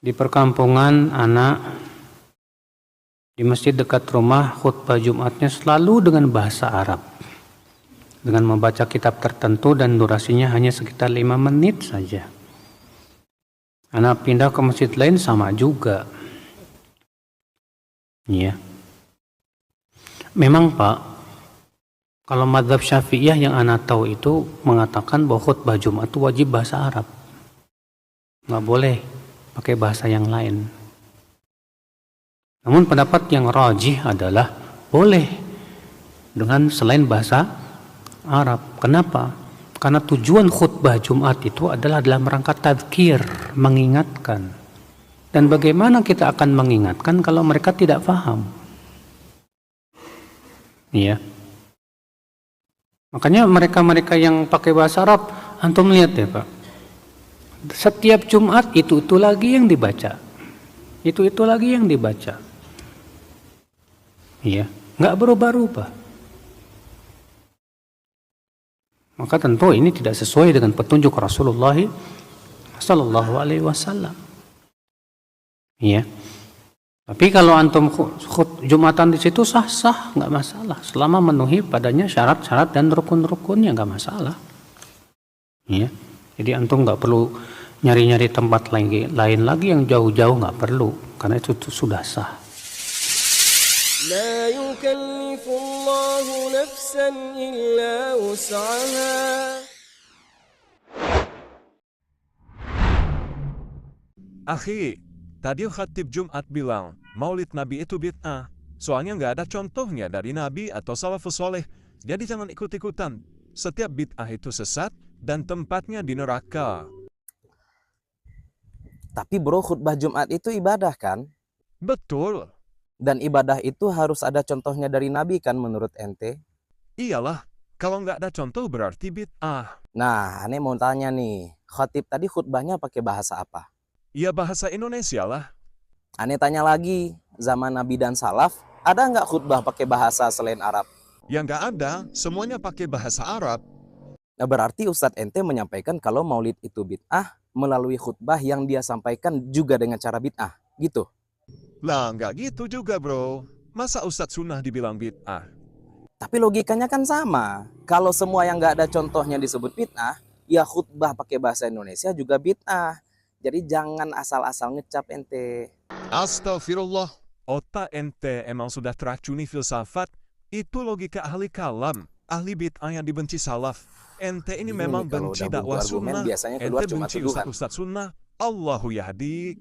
Di perkampungan anak di masjid dekat rumah khutbah Jumatnya selalu dengan bahasa Arab. Dengan membaca kitab tertentu dan durasinya hanya sekitar 5 menit saja. Anak pindah ke masjid lain sama juga. Ya. Memang Pak, kalau mazhab Syafi'iyah yang anak tahu itu mengatakan bahwa khutbah Jumat itu wajib bahasa Arab. Nggak boleh pakai bahasa yang lain. Namun pendapat yang rajih adalah boleh dengan selain bahasa Arab. Kenapa? Karena tujuan khutbah Jumat itu adalah dalam rangka tadzkir, mengingatkan. Dan bagaimana kita akan mengingatkan kalau mereka tidak paham? Iya. Makanya mereka-mereka yang pakai bahasa Arab, antum lihat ya Pak. Setiap Jumat itu lagi yang dibaca. Itu lagi yang dibaca. Iya, nggak berubah-ubah. Maka tentu ini tidak sesuai dengan petunjuk Rasulullah Sallallahu Alaihi Wasallam. Iya. Tapi kalau antum Jumatan di situ sah-sah, nggak masalah. Selama memenuhi padanya syarat-syarat dan rukun-rukunnya nggak masalah. Iya. Jadi antum nggak perlu nyari-nyari tempat lain lagi yang jauh-jauh, nggak perlu, karena itu sudah sah. لا يكلف الله نفسا إلا وسعها. Akhi, tadi khatib Jumat bilang Maulid Nabi itu bid'ah. Soalnya nggak ada contohnya dari Nabi atau salafus soleh. Jadi jangan ikut-ikutan. Setiap bid'ah itu sesat dan tempatnya di neraka. Tapi bro, khutbah Jumat itu ibadah kan? Betul. Dan ibadah itu harus ada contohnya dari Nabi kan menurut ente? Iyalah, kalau nggak ada contoh berarti bid'ah. Nah, aneh mau tanya nih, khatib tadi khutbahnya pakai bahasa apa? Ya bahasa Indonesia lah. Aneh tanya lagi, zaman Nabi dan Salaf, ada nggak khutbah pakai bahasa selain Arab? Ya nggak ada, semuanya pakai bahasa Arab. Nah, berarti Ustadz ente menyampaikan kalau maulid itu bid'ah melalui khutbah yang dia sampaikan juga dengan cara bid'ah, gitu? Lah nggak gitu juga bro. Masa Ustadz Sunnah dibilang bid'ah? Tapi logikanya kan sama. Kalau semua yang nggak ada contohnya disebut bid'ah, ya khutbah pakai bahasa Indonesia juga bid'ah. Jadi jangan asal-asal ngecap ente. Astagfirullah. Otak ente emang sudah teracuni filsafat. Itu logika ahli kalam. Ahli bid'ah yang dibenci salaf. Ente ini memang kalau benci udah buntu dakwah argumen, sunnah. biasanya keluar Ente cuma benci tuduhan. Ustadz Sunnah. Allahu yahdik.